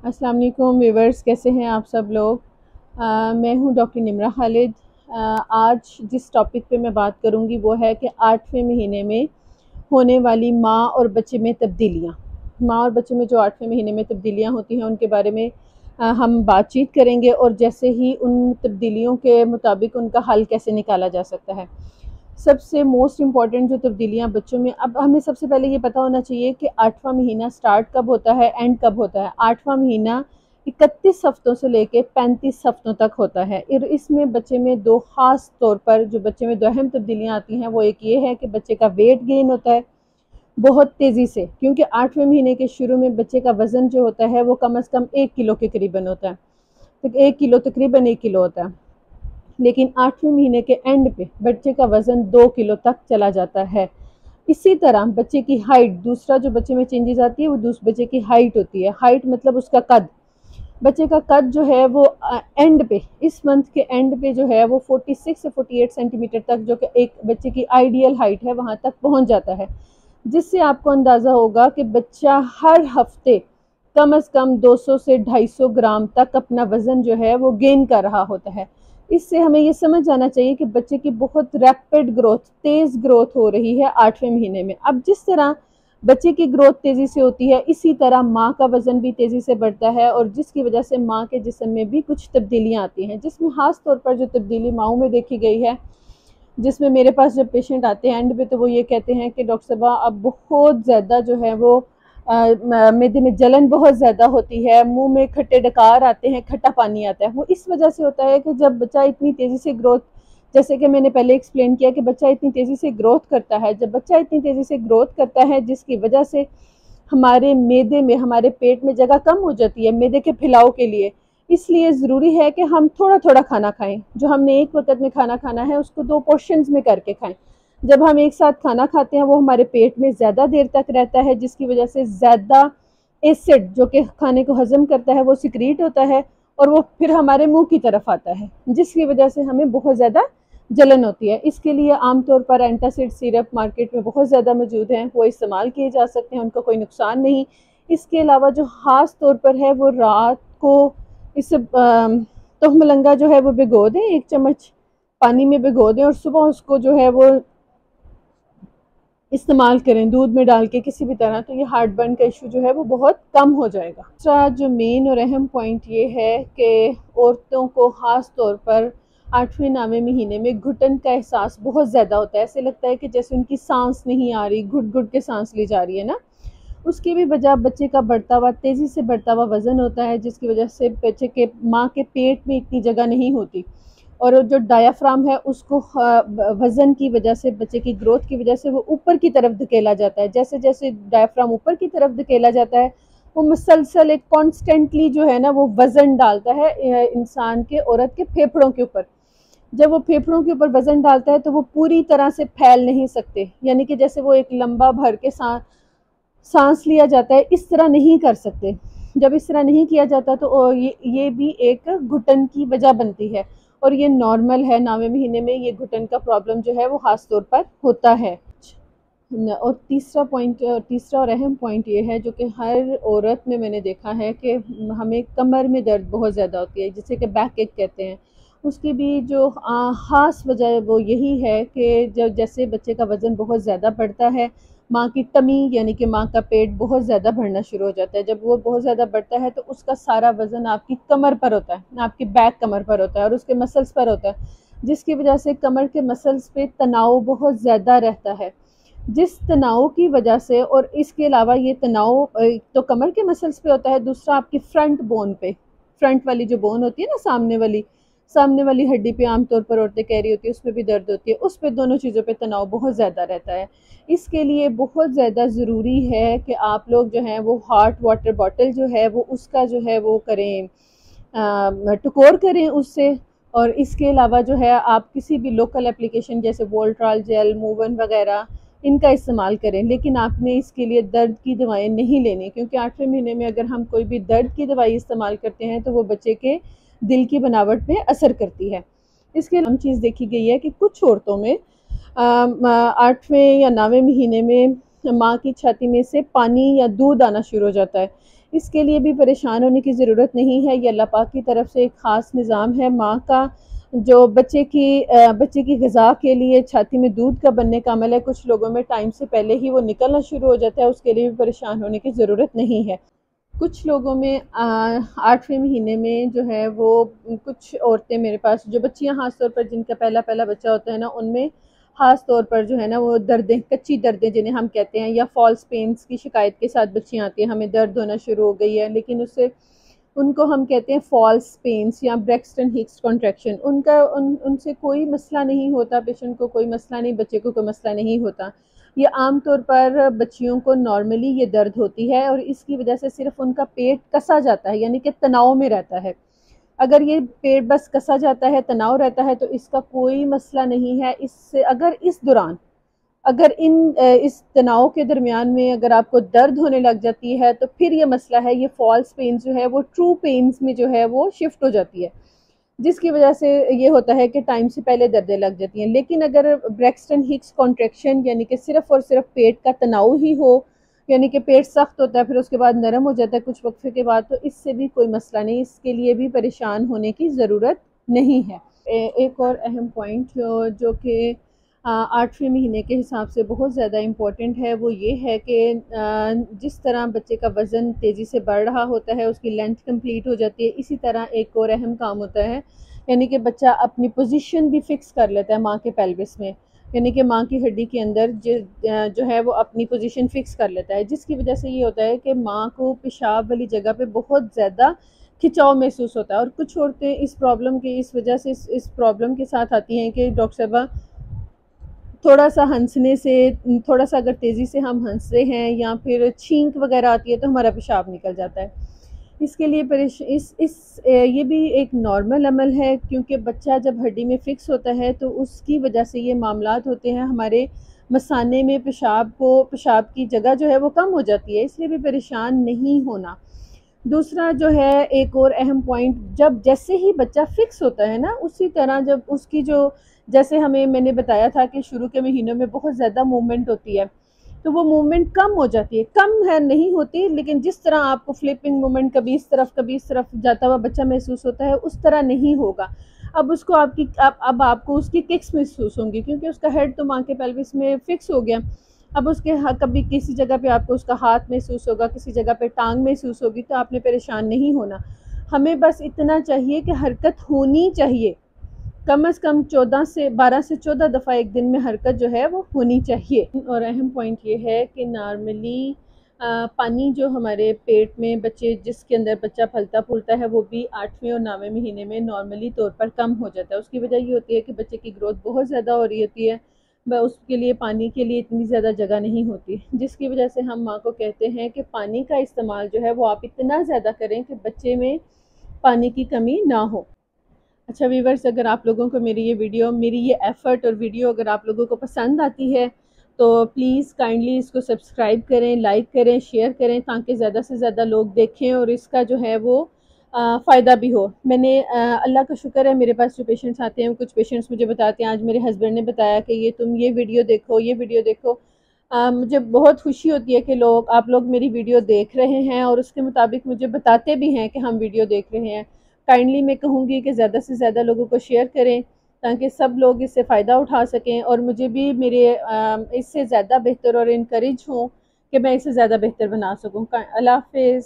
अस्सलाम वालेकुम व्यूवर्स, कैसे हैं आप सब लोग। मैं हूं डॉक्टर निमरा खालिद। आज जिस टॉपिक पे मैं बात करूंगी वो है कि 8वें महीने में होने वाली माँ और बच्चे में तब्दीलियाँ। माँ और बच्चे में जो 8वें महीने में तब्दीलियाँ होती हैं उनके बारे में हम बातचीत करेंगे और जैसे ही उन तब्दीलियों के मुताबिक उनका हल कैसे निकाला जा सकता है। सबसे मोस्ट इम्पॉर्टेंट जो तब्दीलियाँ बच्चों में, अब हमें सबसे पहले ये पता होना चाहिए कि 8वां महीना स्टार्ट कब होता है, एंड कब होता है। 8वां महीना 31 हफ्तों से लेकर 35 हफ्तों तक होता है। और इसमें बच्चे में दो ख़ास तौर पर जो बच्चे में दो अहम तब्दीलियाँ आती हैं वो एक ये है कि बच्चे का वेट गेन होता है बहुत तेज़ी से, क्योंकि 8वें महीने के शुरू में बच्चे का वज़न जो होता है वो कम से कम 1 किलो के करीबन होता है, तो 1 किलो तकरीबन 1 किलो होता है। लेकिन 8वें महीने के एंड पे बच्चे का वज़न 2 किलो तक चला जाता है। इसी तरह बच्चे की हाइट, दूसरा जो बच्चे में चेंजेस आती है वो बच्चे की हाइट होती है। हाइट मतलब उसका कद, बच्चे का कद जो है वो एंड पे, इस मंथ के एंड पे जो है वो 46 से 48 सेंटीमीटर तक, जो कि एक बच्चे की आइडियल हाइट है, वहाँ तक पहुँच जाता है। जिससे आपको अंदाज़ा होगा कि बच्चा हर हफ्ते कम से कम 200 से 250 ग्राम तक अपना वज़न जो है वो गेन कर रहा होता है। इससे हमें ये समझ जाना चाहिए कि बच्चे की बहुत रैपिड ग्रोथ, तेज़ ग्रोथ हो रही है 8वें महीने में। अब जिस तरह बच्चे की ग्रोथ तेज़ी से होती है, इसी तरह माँ का वज़न भी तेज़ी से बढ़ता है, और जिसकी वजह से माँ के जिस्म में भी कुछ तब्दीलियाँ आती हैं, जिसमें ख़ास तौर पर जो तब्दीली माँओं में देखी गई है, जिसमें मेरे पास जब पेशेंट आते हैं एंड पे तो वो ये कहते हैं कि डॉक्टर साहबा अब बहुत ज़्यादा जो है वो मैदे में जलन बहुत ज़्यादा होती है, मुंह में खट्टे डकार आते हैं, खट्टा पानी आता है। वो इस वजह से होता है कि जब बच्चा इतनी तेज़ी से ग्रोथ, जैसे कि मैंने पहले एक्सप्लेन किया कि बच्चा इतनी तेज़ी से ग्रोथ करता है, जब बच्चा इतनी तेज़ी से ग्रोथ करता है जिसकी वजह से हमारे मैदे में, हमारे पेट में जगह कम हो जाती है मैदे के फैलाव के लिए। इसलिए ज़रूरी है कि हम थोड़ा थोड़ा खाना खाएं। जो हमने एक वक्त में खाना खाना है उसको 2 पोर्शंस में करके खाएं। जब हम एक साथ खाना खाते हैं वो हमारे पेट में ज़्यादा देर तक रहता है, जिसकी वजह से ज़्यादा एसिड जो कि खाने को हजम करता है वो सिक्रीट होता है, और वो फिर हमारे मुंह की तरफ आता है, जिसकी वजह से हमें बहुत ज़्यादा जलन होती है। इसके लिए आमतौर पर एंटासिड सिरप मार्केट में बहुत ज़्यादा मौजूद हैं, वो इस्तेमाल किए जा सकते हैं, उनका कोई नुकसान नहीं। इसके अलावा जो ख़ास तौर पर है वो रात को इस तोहमलंगा जो है वो भिगो दें, 1 चम्मच पानी में भिगो दें, और सुबह उसको जो है वो इस्तेमाल करें दूध में डाल के किसी भी तरह, तो ये हार्ट बर्न का इशू जो है वो बहुत कम हो जाएगा। दूसरा जो मेन और अहम पॉइंट ये है कि औरतों को ख़ास तौर पर 8वें 9वें महीने में घुटन का एहसास बहुत ज़्यादा होता है। ऐसे लगता है कि जैसे उनकी सांस नहीं आ रही, घुट घुट के सांस ली जा रही है ना। उसकी भी वजह बच्चे का बढ़ता हुआ, तेज़ी से बढ़ता हुआ वज़न होता है, जिसकी वजह से बच्चे के माँ के पेट में इतनी जगह नहीं होती, और जो डायाफ्राम है उसको वज़न की वजह से, बच्चे की ग्रोथ की वजह से वो ऊपर की तरफ धकेला जाता है। जैसे जैसे डायाफ्राम ऊपर की तरफ धकेला जाता है वो मुसलसल एक कॉन्स्टेंटली जो है ना वो वज़न डालता है इंसान के, औरत के फेफड़ों के ऊपर। जब वो फेफड़ों के ऊपर वज़न डालता है तो वो पूरी तरह से फैल नहीं सकते, यानी कि जैसे वो एक लंबा भर के सांस लिया जाता है, इस तरह नहीं कर सकते। जब इस तरह नहीं किया जाता तो ये भी एक घुटन की वजह बनती है, और ये नॉर्मल है। 9वें महीने में ये घुटन का प्रॉब्लम जो है वो ख़ास तौर पर होता है। और तीसरा और अहम पॉइंट ये है, जो कि हर औरत में मैंने देखा है, कि हमें कमर में दर्द बहुत ज़्यादा होती है, जिसे कि बैक एक कहते हैं। उसकी भी जो ख़ास वजह वो यही है कि जब जैसे बच्चे का वज़न बहुत ज़्यादा बढ़ता है, माँ की टमी यानी कि माँ का पेट बहुत ज़्यादा बढ़ना शुरू हो जाता है। जब वो बहुत ज़्यादा बढ़ता है तो उसका सारा वज़न आपकी कमर पर होता है, आपकी बैक कमर पर होता है और उसके मसल्स पर होता है, जिसकी वजह से कमर के मसल्स पे तनाव बहुत ज़्यादा रहता है। जिस तनाव की वजह से, और इसके अलावा ये तनाव तो कमर के मसल्स पे होता है, दूसरा आपकी फ्रंट बोन पे, फ्रंट वाली जो बोन होती है ना, सामने वाली हड्डी पे आमतौर पर औरतें कह रही होती है, उसमें भी दर्द होती है, उस पे दोनों चीज़ों पे तनाव बहुत ज़्यादा रहता है। इसके लिए बहुत ज़्यादा ज़रूरी है कि आप लोग जो हैं वो हॉट वाटर बॉटल जो है वो उसका जो है वो करें, टुकोर करें उससे। और इसके अलावा जो है आप किसी भी लोकल एप्लीकेशन जैसे वोल्ट्रॉल जेल, मूवन वगैरह, इनका इस्तेमाल करें। लेकिन आपने इसके लिए दर्द की दवाएं नहीं लेनी, क्योंकि 8वें महीने में अगर हम कोई भी दर्द की दवाई इस्तेमाल करते हैं तो वो बच्चे के दिल की बनावट पे असर करती है। इसके अलावा चीज़ देखी गई है कि कुछ औरतों में 8वें या 9वें महीने में माँ की छाती में से पानी या दूध आना शुरू हो जाता है। इसके लिए भी परेशान होने की ज़रूरत नहीं है। ये अल्लाह पाक की तरफ से एक ख़ास निज़ाम है। माँ का जो बच्चे की ग़िज़ा के लिए छाती में दूध का बनने का अमल है, कुछ लोगों में टाइम से पहले ही वो निकलना शुरू हो जाता है, उसके लिए भी परेशान होने की ज़रूरत नहीं है। कुछ लोगों में 8वें महीने में जो है वो, कुछ औरतें मेरे पास जो बच्चियां ख़ास तौर पर जिनका पहला बच्चा होता है ना, उनमें ख़ास तौर पर जो है ना वो दर्दें, कच्ची दर्दें जिन्हें हम कहते हैं, या फॉल्स पेन्स की शिकायत के साथ बच्चियां आती हैं, हमें दर्द होना शुरू हो गई है, लेकिन उससे उनको हम कहते हैं फॉल्स पेन्स या ब्रैक्सटन हिक्स कॉन्ट्रैक्शन। उनसे कोई मसला नहीं होता, पेशेंट को कोई मसला नहीं, बच्चे को कोई मसला नहीं होता। ये आम तौर पर बच्चियों को नॉर्मली ये दर्द होती है और इसकी वजह से सिर्फ उनका पेट कसा जाता है, यानी कि तनाव में रहता है। अगर ये पेट बस कसा जाता है, तनाव रहता है, तो इसका कोई मसला नहीं है। इससे अगर इस दौरान अगर इस तनाव के दरमियान में अगर आपको दर्द होने लग जाती है, तो फिर ये मसला है, ये फॉल्स पेन जो है वो ट्रू पेन्स में जो है वो शिफ्ट हो जाती है, जिसकी वजह से ये होता है कि टाइम से पहले दर्दें लग जाती हैं। लेकिन अगर ब्रैक्सटन हिक्स कॉन्ट्रैक्शन यानी कि सिर्फ और सिर्फ पेट का तनाव ही हो, यानी कि पेट सख्त होता है फिर उसके बाद नरम हो जाता है कुछ वक्फे के बाद, तो इससे भी कोई मसला नहीं, इसके लिए भी परेशान होने की ज़रूरत नहीं है। एक और अहम पॉइंट जो कि 8वें महीने के हिसाब से बहुत ज़्यादा इम्पॉर्टेंट है, वो ये है कि जिस तरह बच्चे का वज़न तेज़ी से बढ़ रहा होता है, उसकी लेंथ कंप्लीट हो जाती है, इसी तरह एक और अहम काम होता है, यानी कि बच्चा अपनी पोजीशन भी फ़िक्स कर लेता है माँ के पेल्विस में, यानी कि माँ की हड्डी के अंदर जो है वो अपनी पोजीशन फ़िक्स कर लेता है, जिसकी वजह से ये होता है कि माँ को पेशाब वाली जगह पे बहुत ज़्यादा खिंचाव महसूस होता है। और कुछ औरतें इस प्रॉब्लम की इस वजह से इस प्रॉब्लम के साथ आती हैं कि डॉक्टर साहबा, थोड़ा सा हंसने से, थोड़ा सा अगर तेज़ी से हम हंसते हैं या फिर छींक वगैरह आती है तो हमारा पेशाब निकल जाता है। इसके लिए ये भी एक नॉर्मल अमल है, क्योंकि बच्चा जब हड्डी में फ़िक्स होता है तो उसकी वजह से ये मामलात होते हैं, हमारे मसाने में पेशाब की जगह जो है वो कम हो जाती है, इसलिए भी परेशान नहीं होना। दूसरा जो है एक और अहम पॉइंट, जब जैसे ही बच्चा फ़िक्स होता है ना, उसी तरह जब उसकी जैसे मैंने बताया था कि शुरू के महीनों में बहुत ज़्यादा मूवमेंट होती है, तो वो मूवमेंट कम हो जाती है, कम है नहीं होती, लेकिन जिस तरह आपको फ्लिपिंग मूवमेंट कभी इस तरफ जाता हुआ बच्चा महसूस होता है, उस तरह नहीं होगा। अब उसको अब आपको उसकी किक्स महसूस होंगी, क्योंकि उसका हेड तो माँ के पेल्विस में फ़िक्स हो गया। अब उसके कभी किसी जगह पे आपको उसका हाथ महसूस होगा, किसी जगह पे टांग महसूस होगी, तो आपने परेशान नहीं होना। हमें बस इतना चाहिए कि हरकत होनी चाहिए, कम से कम 12 से 14 दफ़ा एक दिन में हरकत जो है वो होनी चाहिए। और अहम पॉइंट ये है कि नॉर्मली पानी जो हमारे पेट में जिसके अंदर बच्चा फलता फूलता है, वो भी 8वें और 9वें महीने में नॉर्मली तौर पर कम हो जाता है। उसकी वजह ये होती है कि बच्चे की ग्रोथ बहुत ज़्यादा हो रही होती है, उसके लिए पानी के लिए इतनी ज़्यादा जगह नहीं होती, जिसकी वजह से हम माँ को कहते हैं कि पानी का इस्तेमाल जो है वो आप इतना ज़्यादा करें कि बच्चे में पानी की कमी ना हो। अच्छा व्यूवर्स, अगर आप लोगों को मेरी ये एफ़र्ट और वीडियो अगर आप लोगों को पसंद आती है, तो प्लीज़ काइंडली इसको सब्सक्राइब करें, लाइक करें, शेयर करें, ताकि ज़्यादा से ज़्यादा लोग देखें और इसका जो है वो फ़ायदा भी हो। अल्लाह का शुक्र है, मेरे पास जो पेशेंट्स आते हैं, कुछ पेशेंट्स मुझे बताते हैं, आज मेरे हस्बैंड ने बताया कि तुम ये वीडियो देखो। मुझे बहुत खुशी होती है कि आप लोग मेरी वीडियो देख रहे हैं और उसके मुताबिक मुझे बताते भी हैं कि हम वीडियो देख रहे हैं। काइंडली मैं कहूँगी कि ज़्यादा से ज़्यादा लोगों को शेयर करें, ताकि सब लोग इससे फ़ायदा उठा सकें और मुझे भी इससे ज़्यादा बेहतर और इनकरेज हों कि मैं इसे ज़्यादा बेहतर बना सकूँ। अल्लाह हाफ़िज़।